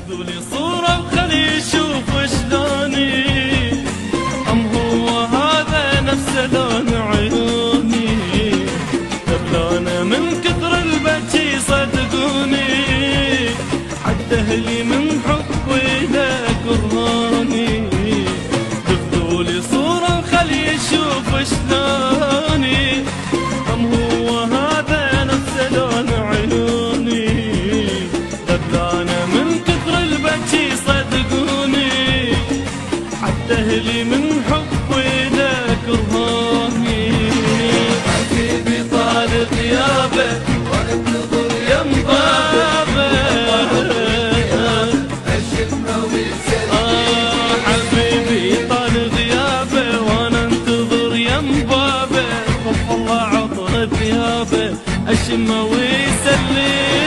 خذوا لي صورة وخلي يشوف شلوني، أم هو هذا نفسه لون عيوني، دبلانه من كثر البكي صدقوني، حتى أهلي من حبي له كرهوني. خذوا لي صورة وخلي يشوف شلوني، أم هو هذا نفسه لون عيوني، دبلانه من كثر البكي صدقوني، حتى أهلي من حبي له كرهوني. حبيبي طال غيابه وانتظر ينبابه، حبيبي طال غيابه وانا انتظر ينبابه، خف الله عطر ثيابه اشمه ويسلم.